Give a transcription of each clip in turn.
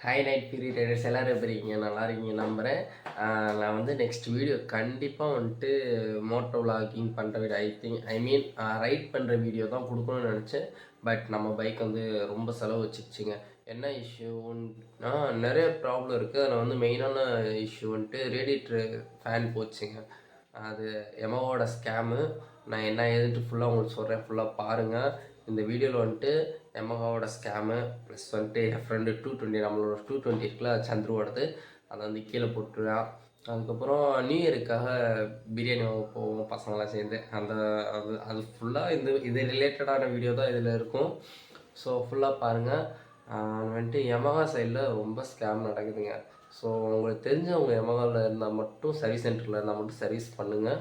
Hi night period Riders எல்லோரும் எப்படி இருக்கீங்க? நல்லா இருக்கீங்க நம்புகிறேன். நான் வந்து நெக்ஸ்ட் வீடியோ கண்டிப்பாக வந்துட்டு மோட்டோ விளாகிங் பண்ணுற வீடியோ ஐ மீன் ரைட் பண்ணுற வீடியோ தான் கொடுக்கணும்னு நினச்சேன். பட் நம்ம பைக் வந்து ரொம்ப செலவு வச்சுக்கிச்சிங்க. என்ன இஷ்யூன்னா நிறைய ப்ராப்ளம் இருக்குது. அதில் வந்து மெயினான இஷ்யூ வந்துட்டு ரேடியேட்ரு ஃபேன் போச்சுங்க. அது எமோவோட ஸ்கேமு. நான் என்ன ஏதுட்டு ஃபுல்லாக உங்களுக்கு சொல்கிறேன், ஃபுல்லாக பாருங்கள். இந்த வீடியோவில் வந்துட்டு எமகாவோட ஸ்கேமு ப்ளஸ் வந்துட்டு என் ஃப்ரெண்டு 220 நம்மளோட 220 இருக்குல்ல சந்துருவோடது, அதை வந்து கீழே போட்டுருவேன். அதுக்கப்புறம் நியூ இயருக்காக பிரியாணி வாங்க போவோம் பசங்களாம் சேர்ந்து. அது ஃபுல்லாக இது ரிலேட்டடான வீடியோ தான் இதில் இருக்கும். ஸோ ஃபுல்லாக பாருங்கள். வந்துட்டு எமகா சைடில் ரொம்ப ஸ்கேம் நடக்குதுங்க. ஸோ உங்களுக்கு தெரிஞ்சவங்க எமகாவில் இருந்தால் மட்டும் சர்வீஸ் சென்டரில் இருந்தால் மட்டும் சர்வீஸ் பண்ணுங்கள்.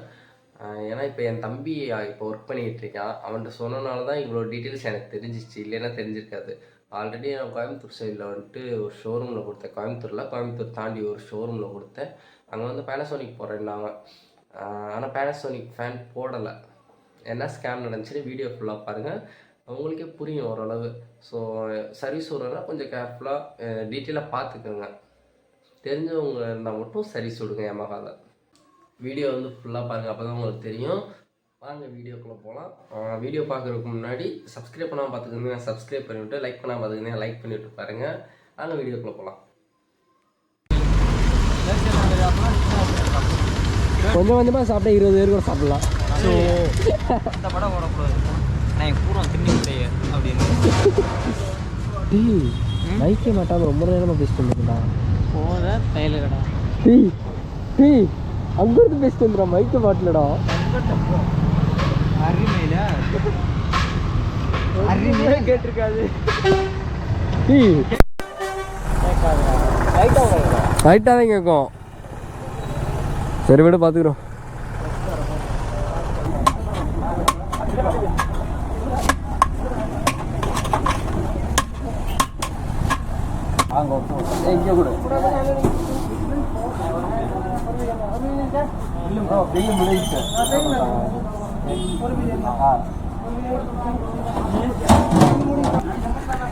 ஏன்னா இப்போ என் தம்பி இப்போ ஒர்க் பண்ணிகிட்டு இருக்கான். அவன்கிட்ட சொன்னனால தான் இவ்வளோ டீட்டெயில்ஸ் எனக்கு தெரிஞ்சிச்சு, இல்லைன்னா தெரிஞ்சிருக்காது. ஆல்ரெடி நான் கோயம்புத்தூர் சைடில் வந்துட்டு ஒரு ஷோரூமில் கொடுத்தேன். கோயம்புத்தூர் தாண்டி ஒரு ஷோரூமில் கொடுத்தேன். அங்கே வந்து பேனாசோனிக் போடுறேன்னாங்க. ஆனால் பேனாசோனிக் ஃபேன் போடலை. என்ன ஸ்கேம் நடந்துச்சுன்னு வீடியோ ஃபுல்லாக பாருங்கள், அவங்களுக்கே புரியும் ஓரளவு. ஸோ சர்வீஸ் விடுறதுனா கொஞ்சம் கேர்ஃபுல்லாக டீட்டெயிலாக பார்த்துக்கோங்க. தெரிஞ்சவங்க இருந்தால் மட்டும் சர்வீஸ் விடுங்க எமகாவில். வீடியோ வந்து ஃபுல்லாக பாருங்கள், அப்போ தான் உங்களுக்கு தெரியும். வாங்க வீடியோக்குள்ளே போகலாம். வீடியோ பார்க்குறதுக்கு முன்னாடி சப்ஸ்கிரைப் பண்ணாமல் பார்த்துக்கோங்க, சப்ஸ்கிரைப் பண்ணிவிட்டு லைக் பண்ணாமல் பார்த்துக்கோங்க, லைக் பண்ணிவிட்டு பாருங்கள். வாங்க வீடியோக்குள்ளே போகலாம். கொஞ்சம் கொஞ்சமாக சாப்பிட்டா 20 பேர் கூட சாப்பிடலாம். ஸோ இந்த படம் ஓடக்கூடாது. நான் பூரா திண்ணி முடிய அப்படின்னு மைக்கே மாட்டாமல் ரொம்ப நேரமாக பேசிட்டு வந்துருக்கா. போத டைலரடா அங்கிருந்து பேசிட்டு வந்துடா, மைக்கை மாட்டலடா. அருமையில கேட்டிருக்காது. ரைட்டாக தான் கேட்கும். சரி விட பார்த்துக்குறோம். இங்கே கூட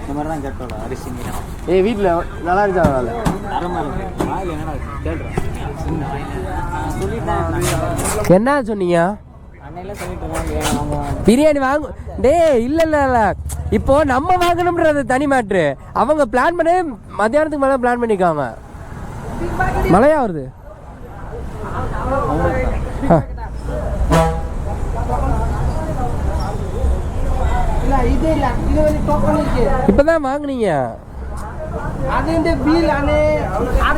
இந்த மாதிரி தான் கேட்டோட அரிசி மீன். வீட்டில் நல்லா இருக்கா? வேலை என்ன சொன்னீங்க? பிரியாணி வாங்க டே. இல்லை இல்லை இல்லை, இப்போ நம்ம வாங்கணும்ன்றது தனி மேட்ரு. அவங்க பிளான் பண்ணி மத்தியானத்துக்கு மேலே பிளான் பண்ணிக்காங்க. மழையா வருது. இப்பதான் வாங்குனீங்க. அது இந்த பில் அது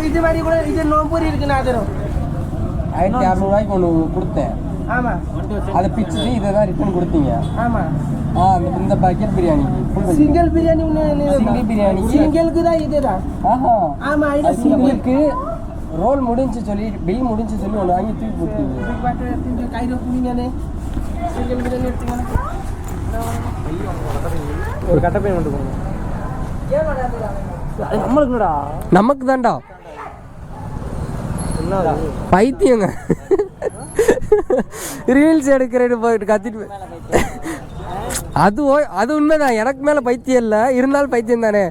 இது மாதிரி கூட இது நோம்பூரி இருக்குண்ணா. அது 1600 ரூபாய்க்கு ஒன்று கொடுத்தேன். ஆமாம், அதை பிச்சுட்டு இதை தான் ரிட்டர்ன் கொடுத்தீங்க. ஆமாம். இந்த பாக்கெட் பிரியாணி சிங்கிள் பிரியாணி பிரியாணி சிங்கிளுக்கு தான் இதுதான். ஆமாம், இது சிங்கிளுக்கு ரோல் முடிஞ்சு சொல்லி பில் முடிஞ்சு சொல்லி ஒன்று வாங்கி தூக்கி போட்டீங்க. கையில் புரியுங்கண்ணே. சிங்கிள் பிரியாணி எடுத்துங்க. ஒரு கட்டப்பை கொண்டு போங்க. நம்மளுக்குடா, நமக்கு தான்டா. பைத்தியங்க. ரீல்ஸ் எடுக்கிறேன்னு போயிட்டு கத்திட்டு அது உண்மைதான். எனக்கு மேல பைத்தியம் இல்லை, இருந்தாலும் பைத்தியம் தானே.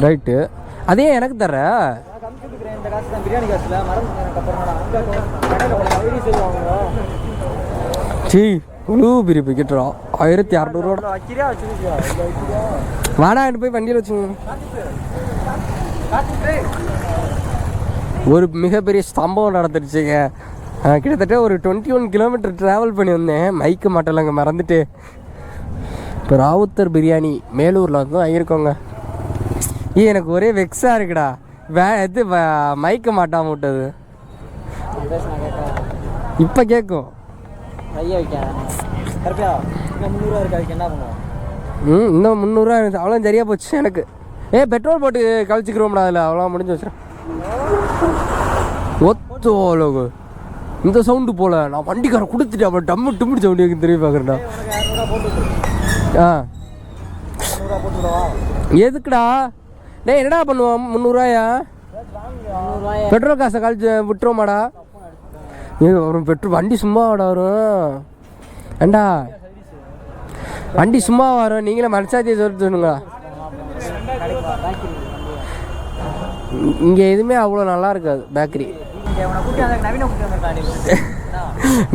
ரைட்டு, அதே எனக்கு தர. சீ இவ்வளோ பெரிய பிக்கெட்டா 1600 வாடா போய் வண்டியில் வச்சுங்க. ஒரு மிகப்பெரிய சம்பவம் நடந்துருச்சுங்க. கிட்டத்தட்ட ஒரு 21 கிலோமீட்டர் ட்ராவல் பண்ணி வந்தேன். மைக்கு மாட்டலங்க மறந்துட்டு. இப்போ ராவுத்தர் பிரியாணி மேலூரில் வந்து வாங்கியிருக்கோங்க. எனக்கு ஒரே வெக்ஸாக இருக்குடா. இது மைக்க மாட்டாம விட்டது. இப்போ கேட்கும். இன்னும் 300 ரூபா அவ்வளோ சரியா போச்சு எனக்கு. பெட்ரோல் போட்டு கழிச்சிக்கிறோம்டா. அதில் அவ்வளோ முடிஞ்சு வச்சுறேன். ஒத்தோ அளவு இந்த சவுண்டு போல. நான் வண்டிக்காரன் கொடுத்துட்டு அப்புறம் டம்மு டும்முடி சவுண்டு எனக்கு தெரிய பார்க்குறேன்டா. எதுக்குடா டே? என்னடா பண்ணுவோம்? 300 ரூபாயா பெட்ரோல் காசை கழிச்சு விட்டுருவோமாடா? வரும் பெட்ரோல் வண்டி சும்மா வரும். ஏண்டா வண்டி சும்மா வரும், நீங்களே மனசாத்தியை சொல்லுங்க. இங்கே எதுவுமே அவ்வளோ நல்லா இருக்காது பேக்கரி.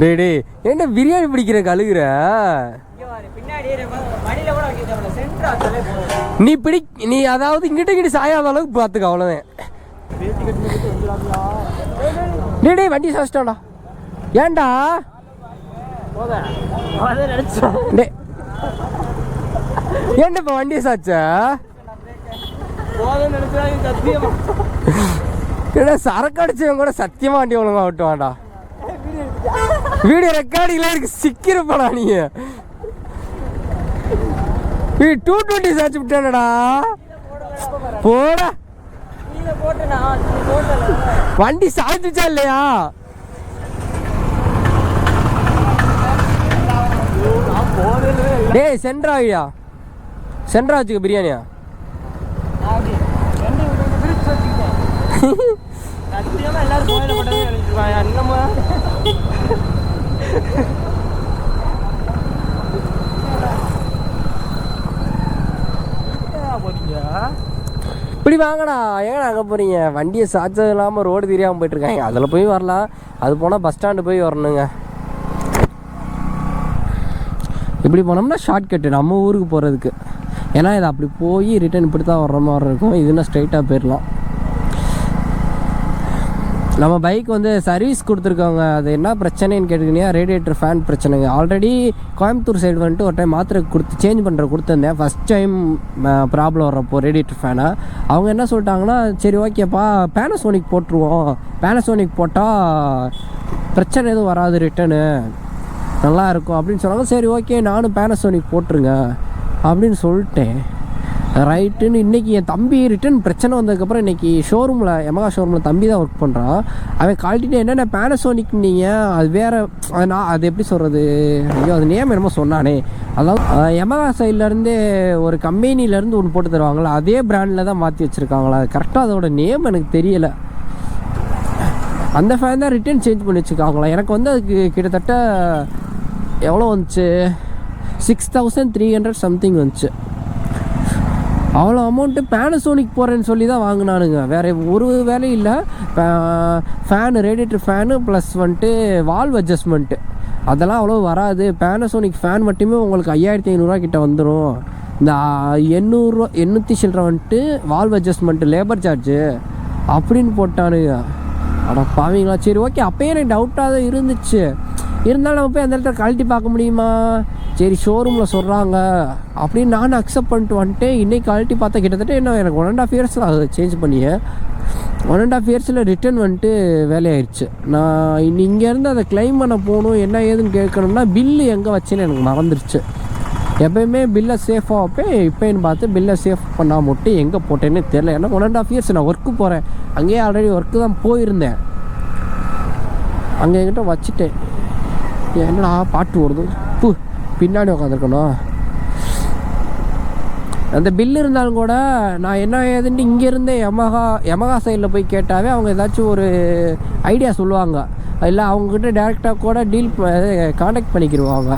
டேய் டேய் என்ன பிரியாணி பிடிக்கிற கழுகுற? நீ அதாவது இங்கிட்ட சாயாத அளவுக்கு பார்த்துக்க, அவ்வளோதான். டேய் டேய் வண்டி சாச்சிட்டான்டா. ஏன்டா டே ஏன்டா இப்போ வண்டியை சாச்சா? ஏன்னா சரக்கு அடிச்சவங்க கூட சத்தியமா வண்டி ஒழுங்கா ஓட்டுவான்டா. வீடியோ ரெக்கார்டிங்ல இருக்கு, சிக்கிறப்படா நீ. 220 சாச்சு விட்டானடா. போடா வண்டி சாய்ச்சுச்சா இல்லையா? டேய் சென்ட்ரா ஐயா, சென்ட்ரா வச்சுக்க பிரியாணியா. இப்படி வாங்கடா, ஏங்கடா அங்கே போகிறீங்க? வண்டியை சாச்சது இல்லாமல் ரோடு தெரியாமல் போயிட்டுருக்காங்க. அதில் போய் வரலாம், அது போனால் பஸ் ஸ்டாண்டு போய் வரணுங்க. இப்படி போனோம்னா ஷார்ட்கட்டு நம்ம ஊருக்கு போகிறதுக்கு. ஏன்னா இது அப்படி போய் ரிட்டன் இப்படி தான் வர்ற மாதிரி இருக்கும். இதுனா ஸ்ட்ரைட்டாக போயிடலாம். நம்ம பைக் வந்து சர்வீஸ் கொடுத்துருக்காங்க. அது என்ன பிரச்சனைன்னு கேட்டுக்கிட்டீங்கன்னா ரேடியேட்டர் ஃபேன் பிரச்சனைங்க. ஆல்ரெடி கோயம்புத்தூர் சைடு வந்துட்டு ஒரு டைம் மாத்திரை சேஞ்ச் கொடுத்துருந்தேன். ஃபஸ்ட் டைம் ப்ராப்ளம் வர்றப்போ ரேடியேட்டர் ஃபேனை அவங்க என்ன சொல்லிட்டாங்கன்னா, சரி ஓகேப்பா பேனசோனிக் போட்டுருவோம், பேனசோனிக் போட்டால் பிரச்சனை எதுவும் வராது, ரிட்டனு நல்லா இருக்கும் அப்படின்னு சொன்னாங்க. சரி ஓகே நானும் பேனசோனிக் போட்டுருங்க அப்படின்னு சொல்லிட்டேன். ரைட்டுன்னு இன்றைக்கி என் தம்பி ரிட்டன் பிரச்சனை வந்ததுக்கப்புறம் இன்றைக்கி ஷோரூமில் யமகா ஷோரூமில் தம்பி தான் ஒர்க் பண்ணுறான். அவன் குவாலிட்டின்னு என்னென்ன பேனசோனிக் நீங்கள் அது வேறு, அது எப்படி சொல்கிறது, ஐயோ அது நேம் என்னமோ சொன்னானே. அதாவது யமகா சைட்லேருந்தே ஒரு கம்பெனிலேருந்து ஒன்று போட்டு தருவாங்களா, அதே பிராண்டில் தான் மாற்றி வச்சுருக்காங்களா. கரெக்டாக அதோட நேம் எனக்கு தெரியலை. அந்த ஃபேன் தான் ரிட்டன் சேஞ்ச் பண்ணி வச்சுருக்காங்களா. எனக்கு வந்து அதுக்கு கிட்டத்தட்ட எவ்வளோ வந்துச்சு, 6300 சம்திங் வந்துச்சு. அவ்வளோ அமௌண்ட்டு பேனசோனிக் போகிறேன்னு சொல்லி தான் வாங்கினானுங்க. வேறு ஒரு வேலையும் இல்லை. ஃபேனு ரேடியேட்டர் ஃபேனு ப்ளஸ் வந்துட்டு வால்வ் அட்ஜஸ்ட்மெண்ட்டு அதெல்லாம் அவ்வளோ வராது. பேனசோனிக் ஃபேன் மட்டுமே உங்களுக்கு 5500 கிட்ட வந்துடும். இந்த 800 சில்லரை வந்துட்டு வால்வ் அட்ஜஸ்ட்மெண்ட்டு லேபர் சார்ஜு அப்படின்னு போட்டானுங்க. ஆனால் பாவீங்களா. சரி ஓகே, அப்போயே எனக்கு டவுட்டாக தான் இருந்துச்சு. இருந்தாலும் நம்ம போய் அந்த இடத்துல குவாலிட்டி பார்க்க முடியுமா, சரி ஷோரூமில் சொல்கிறாங்க அப்படின்னு நானும் அக்செப்ட் பண்ணிட்டு வந்துட்டேன். இன்றைக்கி குவாலிட்டி பார்த்தா கிட்டத்தட்ட என்ன எனக்கு 1.5 years அதை சேஞ்ச் பண்ணியேன். 1.5 yearsல ரிட்டன் வந்துட்டு வேலையாயிடுச்சு. நான் இங்கேருந்து அதை கிளைம் பண்ண போகணும், என்ன ஏதுன்னு கேட்கணும்னா பில்லு எங்கே வச்சேன்னு எனக்கு மறந்துருச்சு. எப்போயுமே பில்லை சேஃபாக வைப்பேன், இப்போன்னு பார்த்து பில்லை சேஃப் பண்ணால் மட்டும் எங்கே போட்டேன்னு தெரில. ஏன்னா 1.5 years நான் ஒர்க்கு போகிறேன், அங்கேயே ஆல்ரெடி ஒர்க்கு தான் போயிருந்தேன், அங்கே என்கிட்ட வச்சுட்டேன். என்னடா பாட்டு ஓடுது, பின்னாடி உட்காந்துருக்கணும். அந்த பில்லு இருந்தாலும் கூட நான் என்ன ஏதுன்ட்டு இங்கேருந்தே யமகா சைடில் போய் கேட்டாவே அவங்க ஏதாச்சும் ஒரு ஐடியா சொல்லுவாங்க. இல்லை அவங்கக்கிட்ட டேரெக்டாக கூட காண்டாக்ட் பண்ணிக்கிடுவாங்க.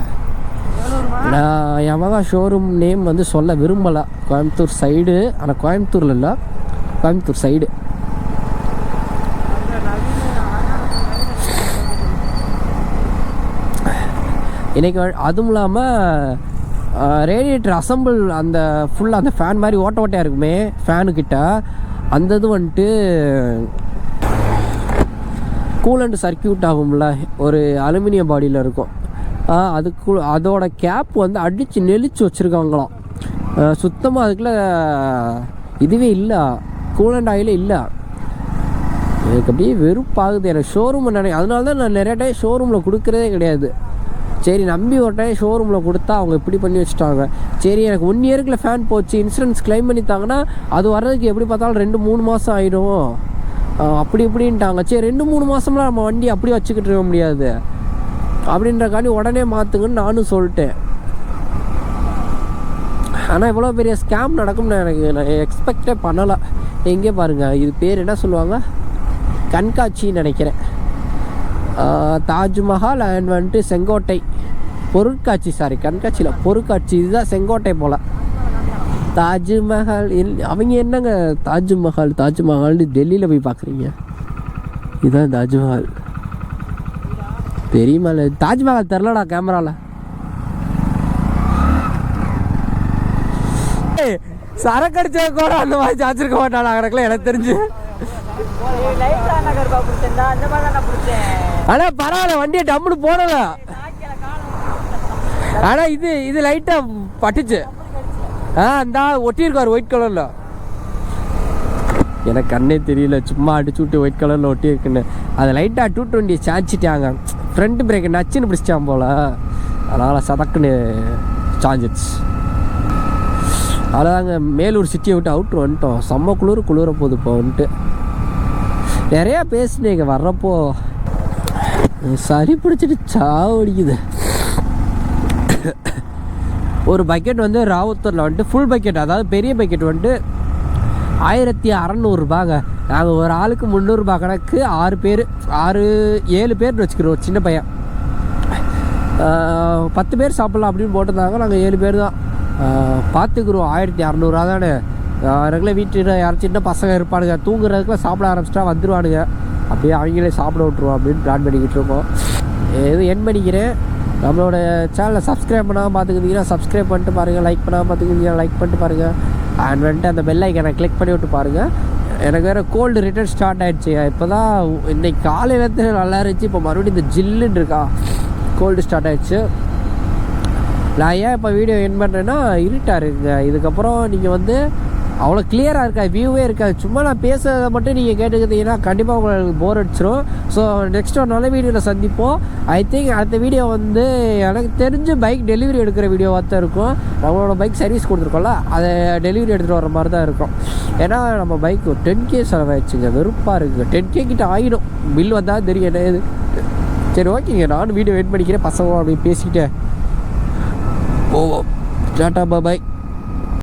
நான் யமகா ஷோரூம் நேம் வந்து சொல்ல விரும்பலை. கோயம்புத்தூர் சைடு, ஆனால் கோயம்புத்தூரில் இல்லை, கோயம்புத்தூர் சைடு. இன்றைக்கி அதுவும் இல்லாமல் ரேடியேட்டர் அசம்பிள் அந்த ஃபுல்லாக அந்த ஃபேன் மாதிரி ஓட்டையாக இருக்குமே ஃபேனுக்கிட்ட, அந்த இது வந்துட்டு கூலண்ட் சர்க்கியூட் ஆகும்ல, ஒரு அலுமினியம் பாடியில் இருக்கும். அதோட கேப் வந்து அடித்து நெளிச்சு வச்சுருக்காங்களாம். சுத்தமாக அதுக்குள்ள இதுவே இல்லை, கூலண்ட் ஆயிலே இல்லை. எனக்கு அப்படியே வெறுப்பாகுது. எனக்கு ஷோரூம் அதனால தான் நான் நிறைய டைம் ஷோரூமில் கொடுக்குறதே கிடையாது. சரி நம்பி ஒரு டைம் ஷோரூமில் கொடுத்தா அவங்க இப்படி பண்ணி வச்சுட்டாங்க. சரி எனக்கு 1 yearக்குள்ள ஃபேன் போச்சு, இன்சூரன்ஸ் கிளைம் பண்ணித்தாங்கன்னா அது வர்றதுக்கு எப்படி பார்த்தாலும் 2-3 மாதம் ஆகிடும் அப்படி இப்படின்ட்டாங்க. சரி 2-3 மாதம்லாம் நம்ம வண்டி அப்படி வச்சுக்கிட்டு இருக்க முடியாது அப்படின்றக்காண்டி உடனே மாற்றுங்கன்னு நானும் சொல்லிட்டேன். ஆனால் இவ்வளோ பெரிய ஸ்கேம் நடக்கும்னு நான் எக்ஸ்பெக்டே பண்ணலை. எங்கே பாருங்கள், இது பேர் என்ன சொல்லுவாங்க, கண்காட்சின்னு நினைக்கிறேன். தாஜ்மஹால் அண்ட் வந்துட்டு செங்கோட்டை பொருட்காட்சி, சாரி கண்காட்சியில் பொருட்காட்சி. இதுதான் செங்கோட்டை போல். தாஜ்மஹால் அவங்க என்னங்க தாஜ்மஹால்னு டெல்லியில் போய் பார்க்குறீங்க? இதுதான் தாஜ்மஹால். தெரியுமா? இல்லை தாஜ்மஹால் தெரிலடா கேமராவில். சரக்கு அடிச்ச கூட அந்த மாதிரி சாச்சிருக்க மாட்டானா கணக்கில் எனக்கு தெரிஞ்சு. ஆனா பரவாயில்ல, வண்டியை டம்முன்னு போடல. ஆனா இது லைட்டா பட்டுச்சு. அந்த ஒட்டியிருக்காரு ஒயிட் கலர்ல. எனக்கு கண்ணே தெரியல, சும்மா அடிச்சு விட்டு ஒயிட் கலர்ல ஒட்டியிருக்குன்னு. அதை லைட்டா 220 சாய்ச்சிட்டாங்க. ஃப்ரண்ட் பிரேக் நச்சுன்னு பிடிச்சிட்டான் போல, அதனால சதக்குன்னு சாஞ்சிடுச்சு. அவ்வளோதாங்க, மேலூர் சிட்டியை விட்டு அவுட்ரு வந்துட்டோம். செம்ம குளிர போகுது இப்போ வந்துட்டு. நிறையா பேசினேங்க வர்றப்போ, சரி பிடிச்சிட்டு சாவடிக்குது. ஒரு பக்கெட் வந்து ராவுத்தூரில் வந்துட்டு ஃபுல் பக்கெட், அதாவது பெரிய பக்கெட் வந்துட்டு 1600 ரூபாங்க. நாங்கள் ஒரு ஆளுக்கு 300 ரூபா கணக்கு, 7 பேர் வச்சுக்கிறோம். சின்ன பையன் 10 பேர் சாப்பிட்லாம் அப்படின்னு போட்டிருந்தாங்க. நாங்கள் 7 பேர் தான் பார்த்துக்குறோம். 1600 தானே. ரெகுலர் வீட்டில் யாரும் சின்ன பசங்க இருப்பானுங்க, தூங்குறதுக்குலாம் சாப்பிட ஆரம்பிச்சிட்டா வந்துடுவானுங்க. அப்படியே அவங்களே சாப்பிட விட்ருவோம் அப்படின்னு பிளான் பண்ணிக்கிட்டு இருக்கோம். எதுவும் என் பண்ணிக்கிறேன். நம்மளோட சேனலை சப்ஸ்கிரைப் பண்ணாமல் பார்த்துக்கிட்டிங்கன்னா சப்ஸ்கிரைப் பண்ணிட்டு பாருங்கள், லைக் பண்ணாமல் பார்த்துக்கிட்டிங்கன்னா லைக் பண்ணிட்டு பாருங்கள். அண்ட் வந்துட்டு அந்த பெல் ஐக்கனை கிளிக் பண்ணி விட்டு பாருங்கள். எனக்கு வேறு கோல்டு ரிட்டர்ன் ஸ்டார்ட் ஆகிடுச்சு. இப்போ தான் இன்றைக்கி காலையிலேருந்து நல்லா இருந்துச்சு, இப்போ மறுபடியும் இந்த ஜில்லுன்னு இருக்கா, கோல்டு ஸ்டார்ட் ஆகிடுச்சு. நான் ஏன் இப்போ வீடியோ என் பண்ணுறேன்னா, இருட்டாக இருக்குங்க. இதுக்கப்புறம் நீங்கள் வந்து அவ்வளோ கிளியராக இருக்கா, வியூவே இருக்காது. சும்மா நான் பேசுறதை மட்டும் நீங்கள் கேட்டுக்கிட்டீங்கன்னா கண்டிப்பாக உங்களுக்கு போர் அடிச்சிடும். ஸோ நெக்ஸ்ட் ஒரு நல்ல வீடியோவில் சந்திப்போம். ஐ திங்க் அடுத்த வீடியோ வந்து எனக்கு தெரிஞ்சு பைக் டெலிவரி எடுக்கிற வீடியோவாக தான் இருக்கும். நம்மளோட பைக் சர்வீஸ் கொடுத்துருக்கோம்ல, அதை டெலிவரி எடுத்துகிட்டு வர மாதிரி தான் இருக்கும். ஏன்னா நம்ம பைக் 10K செலவாயிடுச்சுங்க, வெறுப்பாக இருக்குங்க. 10K கிட்ட ஆகிடும், பில் வந்தால் தெரியும் என்ன இது. சரி ஓகேங்க, நானும் வீடியோ வெயிட் பண்ணிக்கிறேன். பசங்க அப்படி பேசிக்கிட்டேன் போவோம். டாட்டா பாய்.